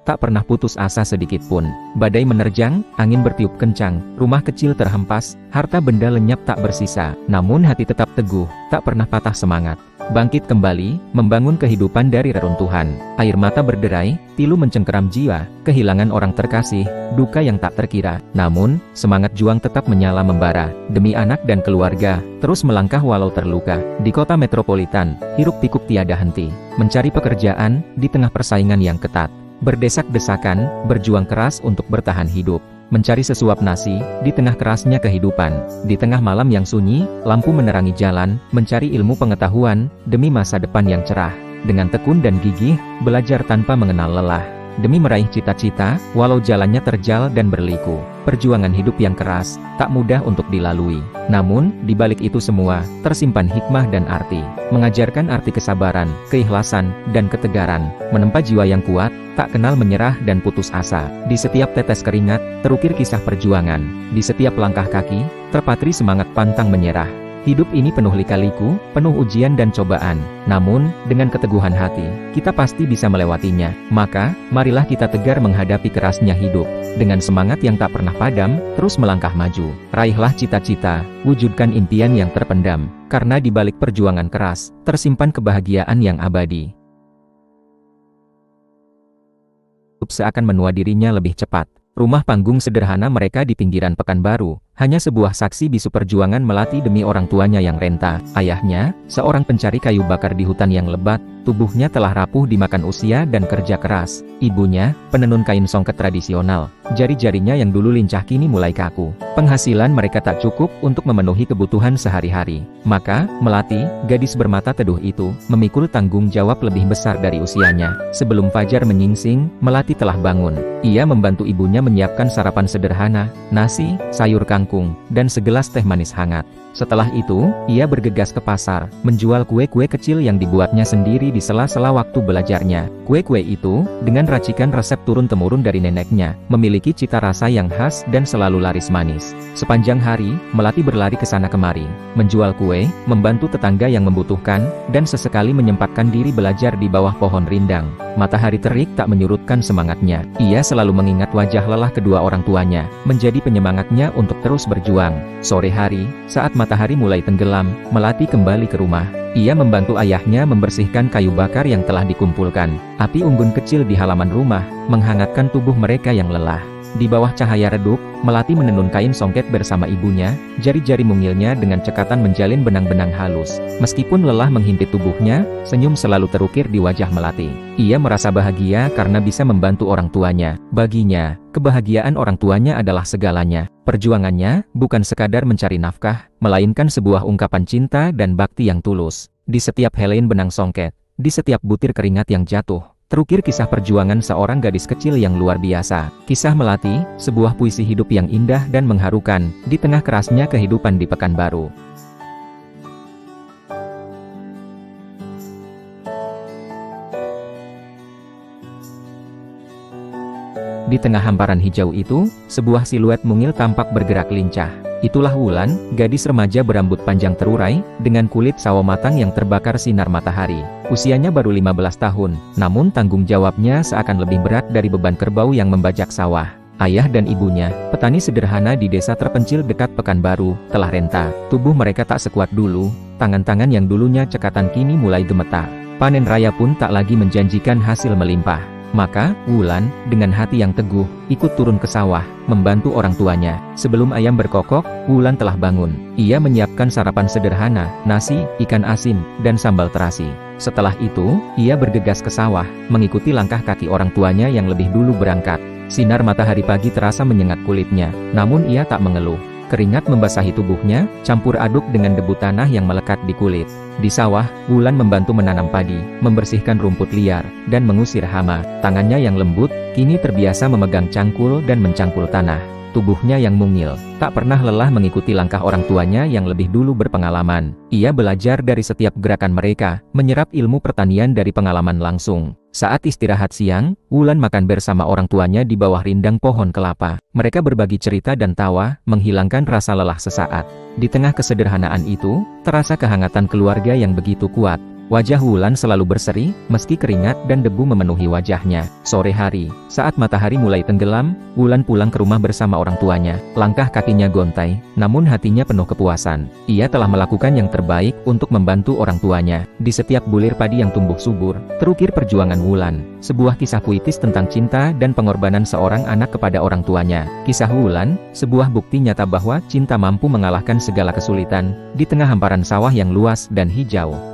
tak pernah putus asa sedikit pun. Badai menerjang, angin bertiup kencang, rumah kecil terhempas, harta benda lenyap tak bersisa. Namun hati tetap teguh, tak pernah patah semangat. Bangkit kembali, membangun kehidupan dari reruntuhan. Air mata berderai, pilu mencengkeram jiwa, kehilangan orang terkasih, duka yang tak terkira. Namun, semangat juang tetap menyala membara. Demi anak dan keluarga, terus melangkah walau terluka. Di kota metropolitan, hiruk-pikuk tiada henti. Mencari pekerjaan, di tengah persaingan yang ketat. Berdesak-desakan, berjuang keras untuk bertahan hidup. Mencari sesuap nasi, di tengah kerasnya kehidupan. Di tengah malam yang sunyi, lampu menerangi jalan, mencari ilmu pengetahuan, demi masa depan yang cerah. Dengan tekun dan gigih, belajar tanpa mengenal lelah. Demi meraih cita-cita, walau jalannya terjal dan berliku. Perjuangan hidup yang keras, tak mudah untuk dilalui. Namun, di balik itu semua, tersimpan hikmah dan arti. Mengajarkan arti kesabaran, keikhlasan, dan ketegaran. Menempa jiwa yang kuat, tak kenal menyerah dan putus asa. Di setiap tetes keringat, terukir kisah perjuangan. Di setiap langkah kaki, terpatri semangat pantang menyerah. Hidup ini penuh lika-liku, penuh ujian dan cobaan. Namun, dengan keteguhan hati, kita pasti bisa melewatinya. Maka, marilah kita tegar menghadapi kerasnya hidup. Dengan semangat yang tak pernah padam, terus melangkah maju. Raihlah cita-cita, wujudkan impian yang terpendam. Karena di balik perjuangan keras, tersimpan kebahagiaan yang abadi. Seakan menua dirinya lebih cepat. Rumah panggung sederhana mereka di pinggiran Pekanbaru, hanya sebuah saksi bisu perjuangan Melati demi orang tuanya yang renta. Ayahnya, seorang pencari kayu bakar di hutan yang lebat, tubuhnya telah rapuh dimakan usia dan kerja keras. Ibunya, penenun kain songket tradisional, jari-jarinya yang dulu lincah kini mulai kaku. Penghasilan mereka tak cukup untuk memenuhi kebutuhan sehari-hari. Maka, Melati, gadis bermata teduh itu, memikul tanggung jawab lebih besar dari usianya. Sebelum fajar menyingsing, Melati telah bangun. Ia membantu ibunya menyiapkan sarapan sederhana, nasi, sayur kangkung, dan segelas teh manis hangat. Setelah itu, ia bergegas ke pasar, menjual kue-kue kecil yang dibuatnya sendiri di sela-sela waktu belajarnya. Kue-kue itu, dengan racikan resep turun-temurun dari neneknya, memiliki cita rasa yang khas dan selalu laris manis. Sepanjang hari, Melati berlari ke sana kemari, menjual kue, membantu tetangga yang membutuhkan, dan sesekali menyempatkan diri belajar di bawah pohon rindang. Matahari terik tak menyurutkan semangatnya. Ia selalu mengingat wajah lelah kedua orang tuanya, menjadi penyemangatnya untuk terus berjuang. Sore hari, saat matahari mulai tenggelam, Melati kembali ke rumah. Ia membantu ayahnya membersihkan kayu bakar yang telah dikumpulkan. Api unggun kecil di halaman rumah, menghangatkan tubuh mereka yang lelah. Di bawah cahaya redup, Melati menenun kain songket bersama ibunya, jari-jari mungilnya dengan cekatan menjalin benang-benang halus. Meskipun lelah menghimpit tubuhnya, senyum selalu terukir di wajah Melati. Ia merasa bahagia karena bisa membantu orang tuanya. Baginya, kebahagiaan orang tuanya adalah segalanya. Perjuangannya, bukan sekadar mencari nafkah, melainkan sebuah ungkapan cinta dan bakti yang tulus. Di setiap helai benang songket, di setiap butir keringat yang jatuh, terukir kisah perjuangan seorang gadis kecil yang luar biasa. Kisah Melati, sebuah puisi hidup yang indah dan mengharukan, di tengah kerasnya kehidupan di Pekanbaru. Di tengah hamparan hijau itu, sebuah siluet mungil tampak bergerak lincah. Itulah Wulan, gadis remaja berambut panjang terurai, dengan kulit sawo matang yang terbakar sinar matahari. Usianya baru 15 tahun, namun tanggung jawabnya seakan lebih berat dari beban kerbau yang membajak sawah. Ayah dan ibunya, petani sederhana di desa terpencil dekat Pekanbaru, telah renta. Tubuh mereka tak sekuat dulu, tangan-tangan yang dulunya cekatan kini mulai gemetar. Panen raya pun tak lagi menjanjikan hasil melimpah. Maka, Wulan, dengan hati yang teguh, ikut turun ke sawah, membantu orang tuanya. Sebelum ayam berkokok, Wulan telah bangun. Ia menyiapkan sarapan sederhana, nasi, ikan asin, dan sambal terasi. Setelah itu, ia bergegas ke sawah, mengikuti langkah kaki orang tuanya yang lebih dulu berangkat. Sinar matahari pagi terasa menyengat kulitnya, namun ia tak mengeluh. Keringat membasahi tubuhnya, campur aduk dengan debu tanah yang melekat di kulit. Di sawah, Wulan membantu menanam padi, membersihkan rumput liar, dan mengusir hama. Tangannya yang lembut, kini terbiasa memegang cangkul dan mencangkul tanah. Tubuhnya yang mungil, tak pernah lelah mengikuti langkah orang tuanya yang lebih dulu berpengalaman. Ia belajar dari setiap gerakan mereka, menyerap ilmu pertanian dari pengalaman langsung. Saat istirahat siang, Wulan makan bersama orang tuanya di bawah rindang pohon kelapa. Mereka berbagi cerita dan tawa, menghilangkan rasa lelah sesaat. Di tengah kesederhanaan itu, terasa kehangatan keluarga yang begitu kuat. Wajah Wulan selalu berseri, meski keringat dan debu memenuhi wajahnya. Sore hari, saat matahari mulai tenggelam, Wulan pulang ke rumah bersama orang tuanya. Langkah kakinya gontai, namun hatinya penuh kepuasan. Ia telah melakukan yang terbaik untuk membantu orang tuanya. Di setiap bulir padi yang tumbuh subur, terukir perjuangan Wulan. Sebuah kisah puitis tentang cinta dan pengorbanan seorang anak kepada orang tuanya. Kisah Wulan, sebuah bukti nyata bahwa cinta mampu mengalahkan segala kesulitan, di tengah hamparan sawah yang luas dan hijau.